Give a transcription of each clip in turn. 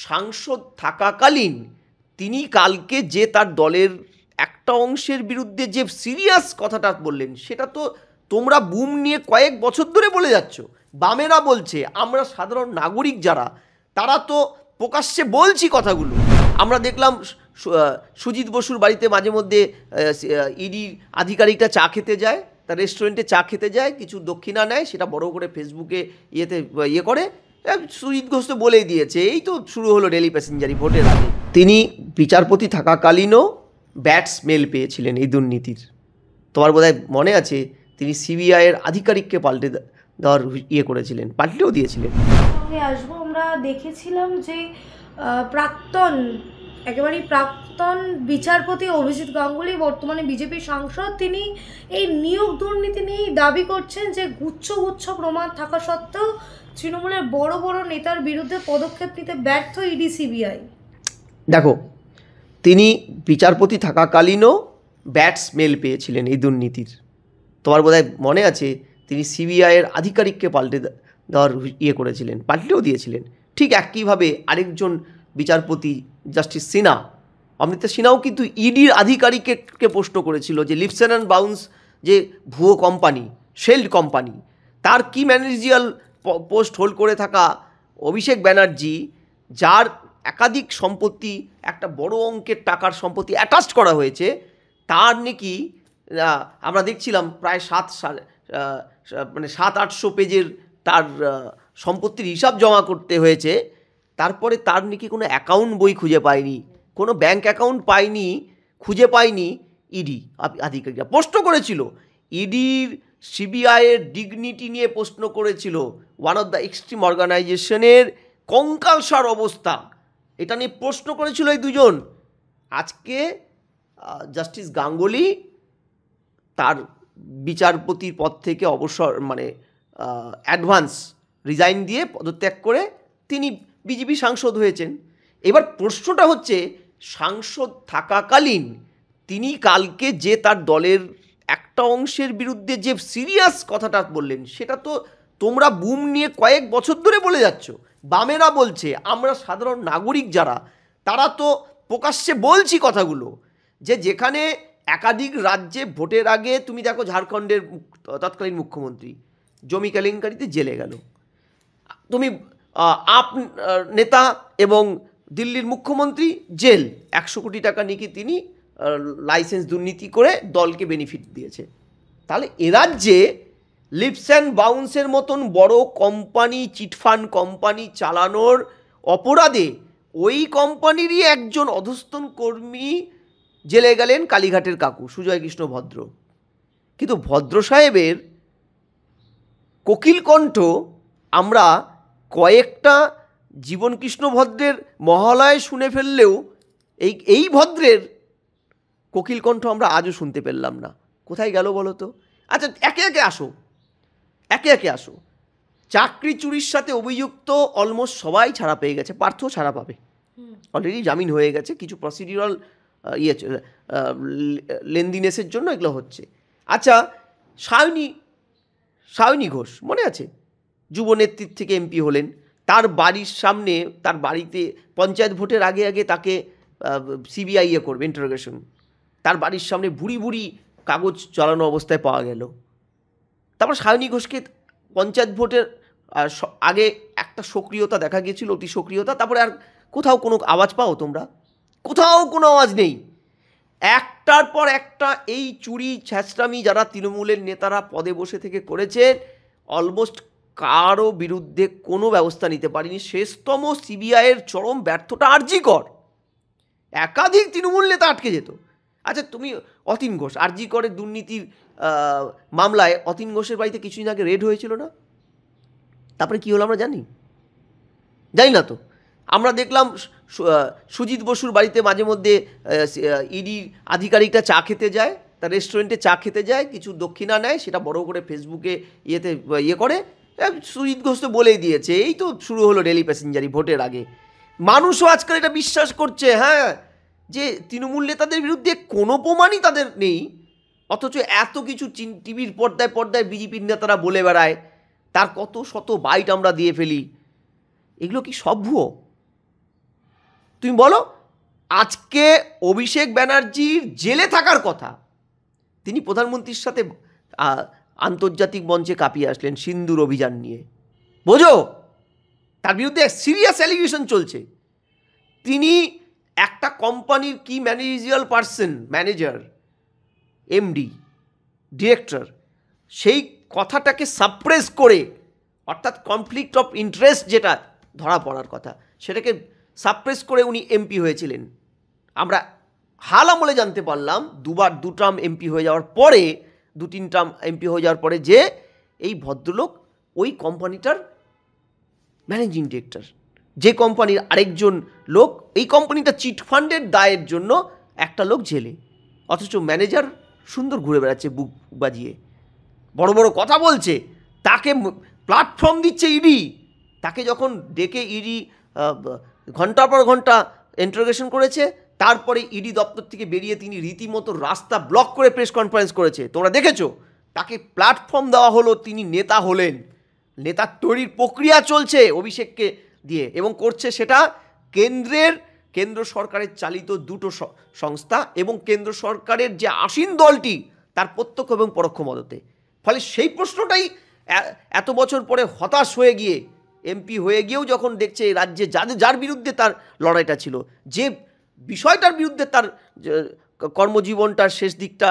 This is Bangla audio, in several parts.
সাংসদ থাকাকালীন তিনি কালকে যে তার দলের একটা অংশের বিরুদ্ধে যে সিরিয়াস কথাটা বললেন, সেটা তো তোমরা বুম নিয়ে কয়েক বছর ধরে বলে যাচ্ছ। বামেরা বলছে, আমরা সাধারণ নাগরিক যারা, তারা তো প্রকাশ্যে বলছি কথাগুলো। আমরা দেখলাম সুজিত বসুর বাড়িতে মাঝে মধ্যে ইডি আধিকারিকটা চা খেতে যায়, তার রেস্টুরেন্টে চা খেতে যায়, কিছু দক্ষিণা নেয়, সেটা বড় করে ফেসবুকে ইয়ে করে। সুজিত ঘোষ তো বলেই দিয়েছে, এই তো শুরু হলো ডেলি প্যাসেঞ্জারি ভোটের আগে। তিনি বিচারপতি থাকাকালীনও ব্যাড স্মেল পেয়েছিলেন এই দুর্নীতির। তোমার বোধহয় মনে আছে, তিনি সিবিআইয়ের আধিকারিককে পাল্টে দেওয়ার ইয়ে করেছিলেন, পাল্টেও দিয়েছিলেন। আসবো, আমরা দেখেছিলাম যে একেবারেই প্রাক্তন বিচারপতি অভিজিৎ গাঙ্গুলি, বর্তমানে বিজেপির সাংসদ, তিনি এই নিয়োগ দুর্নীতি নিয়েই দাবি করছেন যে গুচ্ছ গুচ্ছ প্রমাণ থাকা সত্ত্বেও তৃণমূলের বড় বড় নেতার বিরুদ্ধে পদক্ষেপ নিতে ব্যর্থ ইডি সিবিআই। দেখো, তিনি বিচারপতি থাকাকালীনও ব্যাড স্মেল পেয়েছিলেন এই দুর্নীতির। তোমার বোধহয় মনে আছে, তিনি সিবিআইয়ের আধিকারিককে পাল্টে দেওয়ার ইয়ে করেছিলেন, পাল্টেও দিয়েছিলেন। ঠিক একইভাবে আরেকজন বিচারপতি জাস্টিস সিনহা, অমৃতা সিনহাও কিন্তু ইডির আধিকারিককে প্রশ্ন করেছিল যে লিপস অ্যান্ড বাউন্স যে ভুয়ো কোম্পানি, শেল্ড কোম্পানি, তার কি ম্যানেজিয়াল পোস্ট হোল্ড করে থাকা অভিষেক ব্যানার্জি, যার একাধিক সম্পত্তি, একটা বড় অঙ্কের টাকার সম্পত্তি অ্যাটাচড করা হয়েছে, তার নাকি আমরা দেখছিলাম প্রায় 700-800 পেজের তার সম্পত্তির হিসাব জমা করতে হয়েছে। তারপরে তার নাকি কোনো অ্যাকাউন্ট বই খুঁজে পায়নি, কোনো ব্যাঙ্ক অ্যাকাউন্ট পায়নি, খুঁজে পায়নি। ইডি আধিকারিকরা প্রশ্ন করেছিল, ইডির সিবিআইয়ের ডিগনিটি নিয়ে প্রশ্ন করেছিল, ওয়ান অফ দ্য এক্সট্রিম অর্গানাইজেশনের কঙ্কালসার অবস্থা, এটা নিয়ে প্রশ্ন করেছিল এই দুজন। আজকে জাস্টিস গাঙ্গুলি তার বিচারপতির পদ থেকে অবসর অ্যাডভান্স রিজাইন দিয়ে পদত্যাগ করে তিনি বিজেপি সাংসদ হয়েছেন। এবার প্রশ্নটা হচ্ছে, সাংসদ থাকাকালীন তিনি কালকে যে তার দলের একটা অংশের বিরুদ্ধে যে সিরিয়াস কথাটা বললেন, সেটা তো তোমরা বুম নিয়ে কয়েক বছর ধরে বলে যাচ্ছ। বামেরা বলছে, আমরা সাধারণ নাগরিক যারা, তারা তো প্রকাশ্যে বলছি কথাগুলো। যেখানে একাধিক রাজ্যে ভোটের আগে তুমি দেখো, ঝাড়খণ্ডের তৎকালীন মুখ্যমন্ত্রী জমি কেলেঙ্কারিতে জেলে গেল। তুমি আপ নেতা এবং দিল্লির মুখ্যমন্ত্রী জেল, 100 কোটি টাকা নাকি তিনি লাইসেন্স দুর্নীতি করে দলকে বেনিফিট দিয়েছে। তাহলে এ রাজ্যে লিপস অ্যান্ড বাউন্সের মতন বড় কোম্পানি, চিটফান্ড কোম্পানি চালানোর অপরাধে ওই কোম্পানিরই একজন অধস্তন কর্মী জেলে গেলেন, কালীঘাটের কাকু সুজয় কৃষ্ণ ভদ্র। কিন্তু ভদ্র সাহেবের কোকিল কণ্ঠ আমরা কয়েকটা জীবনকৃষ্ণ ভদ্রের মহালয়ে শুনে ফেললেও এই ভদ্রের কোকিল কণ্ঠ আমরা আজও শুনতে পেলাম না। কোথায় গেল বলো তো? আচ্ছা, একে একে আসো। চাকরি চুরির সাথে অভিযুক্ত অলমোস্ট সবাই ছাড়া পেয়ে গেছে, পার্থও ছাড়া পাবে, অলরেডি জামিন হয়ে গেছে, কিছু প্রসিডিউরাল লেনদিনেসের জন্য এগুলো হচ্ছে। আচ্ছা, সায়নী ঘোষ মনে আছে, যুব নেতৃত্ব থেকে এমপি হলেন, তার বাড়ির সামনে, তার বাড়িতে পঞ্চায়েত ভোটের আগে আগে তাকে সিবিআই করবে ইন্টারোগেশন, তার বাড়ির সামনে ভুড়ি ভুড়ি কাগজ চালানো অবস্থায় পাওয়া গেল। তারপর সায়নী ঘোষকে পঞ্চায়েত ভোটের আগে একটা সক্রিয়তা দেখা গিয়েছিল, অতি সক্রিয়তা, তারপরে আর কোথাও কোনো আওয়াজ পাও তোমরা? কোথাও কোনো আওয়াজ নেই। একটার পর একটা এই চুরি ছ্যাঁচড়ামি যারা তৃণমূলের নেতারা পদে বসে থেকে করেছেন, অলমোস্ট কারও বিরুদ্ধে কোনো ব্যবস্থা নিতে পারেনি। শেষতম সিবিআইয়ের চরম ব্যর্থতা আরজিকর, একাধিক তৃণমূল নেতা আটকে যেত। আচ্ছা, তুমি অতীন ঘোষ, আরজিকরের দুর্নীতির মামলায় অতীন ঘোষের বাড়িতে কিছুদিন আগে রেড হয়েছিল না? তারপরে কী হলো আমরা জানি না তো। আমরা দেখলাম সুজিত বসুর বাড়িতে মাঝে মধ্যে ইডি আধিকারিকটা চা খেতে যায়, তার রেস্টুরেন্টে চা খেতে যায়, কিছু দক্ষিণা নেয়, সেটা বড় করে ফেসবুকে ইয়ে করে। সুজিত ঘোষ তো বলেই দিয়েছে, এই তো শুরু হলো ডেলি প্যাসেঞ্জারি ভোটের আগে। মানুষও আজকাল এটা বিশ্বাস করছে, হ্যাঁ, যে তৃণমূল নেতাদের বিরুদ্ধে কোনো প্রমাণই তাদের নেই, অথচ এত কিছু টিভির পর্দায় বিজেপির নেতারা বলে বেড়ায়, তার কত শত বাইট আমরা দিয়ে ফেলি। এগুলো কি সব ভুয়ো? তুমি বলো, আজকে অভিষেক ব্যানার্জির জেলে থাকার কথা, তিনি প্রধানমন্ত্রীর সাথে আন্তর্জাতিক মঞ্চে কাঁপিয়ে আসলেন সিন্দুর অভিযান নিয়ে। বোঝো, তার বিরুদ্ধে সিরিয়াস অ্যালিগেশন চলছে। তিনি একটা কোম্পানির কি managerial person, manager, MD, director, সেই কথাটাকে সাপ্রেস করে, অর্থাৎ কনফ্লিক্ট অফ ইন্টারেস্ট যেটা ধরা পড়ার কথা, সেটাকে সাপ্রেস করে উনি এমপি হয়েছিলেন। আমরা হাল আমলে জানতে পারলাম দু টার্ম এমপি হয়ে যাওয়ার পরে, 2-3 টার্ম এমপি হয়ে যাওয়ার পরে, যে এই ভদ্রলোক ওই কোম্পানিটার ম্যানেজিং ডিরেক্টর, যে কোম্পানির আরেকজন লোক, এই কোম্পানিটা চিট ফান্ডের দায়ের জন্য একটা লোক জেলে, অথচ ম্যানেজার সুন্দর ঘুরে বেড়াচ্ছে বুক বাজিয়ে, বড় বড় কথা বলছে, তাকে প্ল্যাটফর্ম দিচ্ছে ইডি। তাকে যখন ডেকে ইডি ঘন্টার পর ঘন্টা ইন্টারোগেশন করেছে, তারপরে ইডি দপ্তর থেকে বেরিয়ে তিনি রীতিমতো রাস্তা ব্লক করে প্রেস কনফারেন্স করেছে, তোমরা দেখেছো। তাকে প্ল্যাটফর্ম দেওয়া হলো, তিনি নেতা হলেন। নেতা তৈরির প্রক্রিয়া চলছে অভিষেককে দিয়ে, এবং করছে সেটা কেন্দ্র সরকারের চালিত 2টো সংস্থা এবং কেন্দ্র সরকারের যে আসীন দলটি তার প্রত্যক্ষ এবং পরোক্ষ মদতে। ফলে সেই প্রশ্নটাই এত বছর পরে হতাশ হয়ে গিয়ে, এমপি হয়ে গিয়েও যখন দেখছে এই রাজ্যে যার বিরুদ্ধে তার লড়াইটা ছিল, যে বিষয়টার বিরুদ্ধে তার কর্মজীবনটার শেষ দিকটা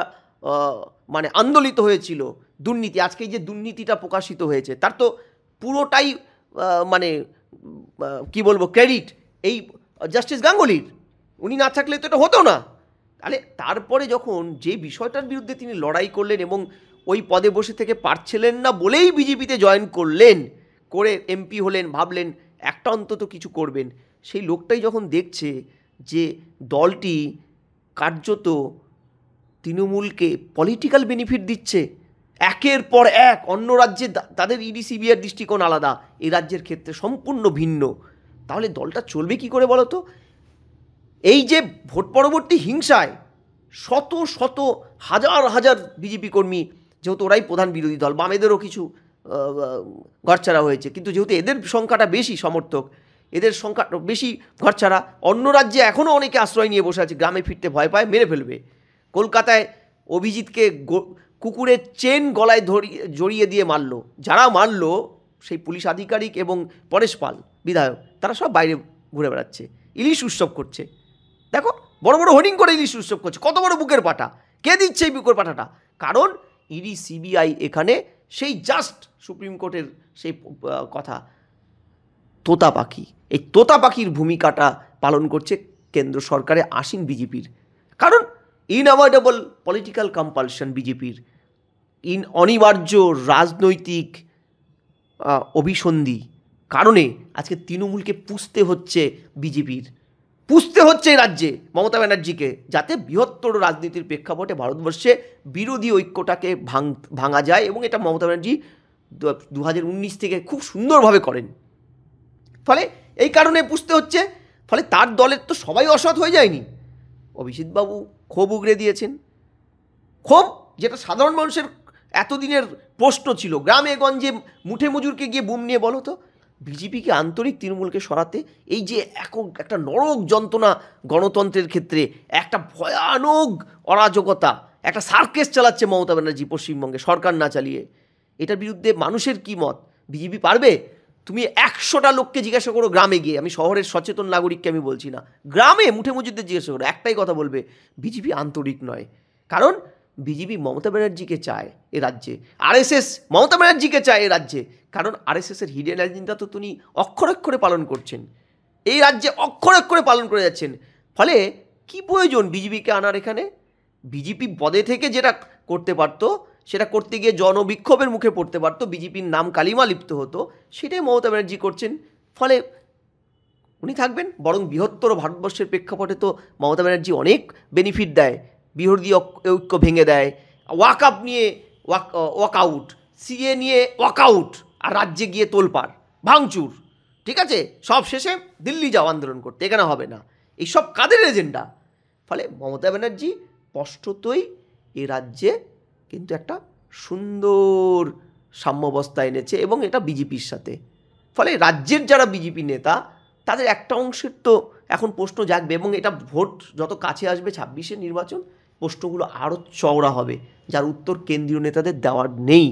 মানে আন্দোলিত হয়েছিল, দুর্নীতি, আজকে এই যে দুর্নীতিটা প্রকাশিত হয়েছে, তার তো পুরোটাই মানে কি বলবো, ক্রেডিট এই জাস্টিস গাঙ্গুলির। উনি না থাকলে তো এটা হতো না। তাহলে তারপরে যখন যে বিষয়টার বিরুদ্ধে তিনি লড়াই করলেন এবং ওই পদে বসে থেকে পারছিলেন না বলেই বিজেপিতে জয়েন করলেন, করে এমপি হলেন, ভাবলেন একটা অন্তত কিছু করবেন, সেই লোকটাই যখন দেখছে যে দলটি কার্যত তৃণমূলকে পলিটিক্যাল বেনিফিট দিচ্ছে, একের পর এক, অন্য রাজ্যে তাদের ইডি সিবিআর দৃষ্টিকোণ আলাদা, এই রাজ্যের ক্ষেত্রে সম্পূর্ণ ভিন্ন, তাহলে দলটা চলবে কি করে বলো তো? এই যে ভোট পরবর্তী হিংসায় শত শত হাজার হাজার বিজেপি কর্মী, যেহেতু ওরাই প্রধান বিরোধী দল, বামেদেরও কিছু ঘরছাড়া হয়েছে, কিন্তু যেহেতু এদের সংখ্যাটা বেশি, সমর্থক এদের সংখ্যা বেশি ঘরছাড়া, অন্য রাজ্যে এখনও অনেকে আশ্রয় নিয়ে বসে আছে, গ্রামে ফিরতে ভয় পায়, মেরে ফেলবে। কলকাতায় অভিজিৎকে কুকুরের চেন গলায় জড়িয়ে দিয়ে মারলো, যারা মারলো সেই পুলিশ আধিকারিক এবং পরেশ পাল বিধায়ক, তারা সব বাইরে ঘুরে বেড়াচ্ছে, ইলিশ উৎসব করছে। দেখো, বড় বড় হোর্ডিং করে ইলিশ উৎসব করছে, কত বড় বুকের পাটা, কে দিচ্ছে এই বুকের পাটাটা? কারণ ইডি সিবিআই এখানে সেই জাস্ট সুপ্রিম কোর্টের সেই কথা, তোতা পাখি, এই তোতা পাখির ভূমিকাটা পালন করছে কেন্দ্র সরকারে আসীন বিজেপির। কারণ ইনঅ্যাভয়েডেবল পলিটিক্যাল কম্পালশন বিজেপির, অনিবার্য রাজনৈতিক অভিসন্ধি কারণে আজকে তৃণমূলকে পুষতে হচ্ছে, বিজেপির পুষতে হচ্ছে এই রাজ্যে মমতা ব্যানার্জিকে, যাতে বৃহত্তর রাজনীতির প্রেক্ষাপটে ভারতবর্ষে বিরোধী ঐক্যটাকে ভাঙা যায়, এবং এটা মমতা ব্যানার্জি 2019 থেকে খুব সুন্দরভাবে করেন। ফলে এই কারণে পুষতে হচ্ছে। ফলে তার দলের তো সবাই অসৎ হয়ে যায়নি। অভিজিৎবাবু ক্ষোভ উগড়ে দিয়েছেন, ক্ষোভ যেটা সাধারণ মানুষের এতদিনের প্রশ্ন ছিল, গ্রামে গঞ্জে মুঠে মজুরকে গিয়ে বুম নিয়ে বলো তো, বিজেপিকে আন্তরিক তৃণমূলকে সরাতে, এই যে একটা নরক যন্ত্রণা গণতন্ত্রের ক্ষেত্রে, একটা ভয়ানক অরাজকতা, একটা সার্কেস চালাচ্ছে মমতা ব্যানার্জি পশ্চিমবঙ্গে সরকার না চালিয়ে, এটার বিরুদ্ধে মানুষের কি মত? বিজেপি পারবে? তুমি 100টা লোককে জিজ্ঞাসা করো গ্রামে গিয়ে, আমি শহরের সচেতন নাগরিককে আমি বলছি না, গ্রামে মুঠে মজুরদের জিজ্ঞাসা করো, একটাই কথা বলবে, বিজেপি আন্তরিক নয়। কারণ বিজেপি মমতা ব্যানার্জিকে চায় এ রাজ্যে, আরএসএস মমতা ব্যানার্জিকে চায় এ রাজ্যে, কারণ আরএসএসের হিডেন এজেন্ডা তো তিনি অক্ষরে অক্ষরে পালন করছেন, এই রাজ্যে অক্ষরে অক্ষরে পালন করে যাচ্ছেন। ফলে কি প্রয়োজন বিজেপিকে আনার এখানে? বিজেপি পদে থেকে যেটা করতে পারতো, সেটা করতে গিয়ে জনবিক্ষোভের মুখে পড়তে পারতো, বিজেপির নাম কালিমা লিপ্ত হতো, সেটাই মমতা ব্যানার্জি করছেন। ফলে উনি থাকবেন, বরং বৃহত্তর ভারতবর্ষের প্রেক্ষাপটে তো মমতা ব্যানার্জি অনেক বেনিফিট দেয়, বিরোধী ঐক্য ভেঙে দেয়, ওয়াকআপ নিয়ে ওয়াকআউট, সিএ নিয়ে ওয়াকআউট, আর রাজ্যে গিয়ে তোলপাড় ভাঙচুর, ঠিক আছে, সব শেষে দিল্লি যাও আন্দোলন করতে, এখানে হবে না, এইসব কাদের এজেন্ডা? ফলে মমতা ব্যানার্জি স্পষ্টতই এ রাজ্যে কিন্তু একটা সুন্দর সাম্যাবস্থা এনেছে, এবং এটা বিজেপির সাথে। ফলে রাজ্যের যারা বিজেপি নেতা, তাদের একটা অংশের তো এখন প্রশ্ন জাগবে এবং এটা ভোট যত কাছে আসবে 26-এর নির্বাচন, প্রশ্নগুলো আরও চওড়া হবে, যার উত্তর কেন্দ্রীয় নেতাদের দেওয়ার নেই।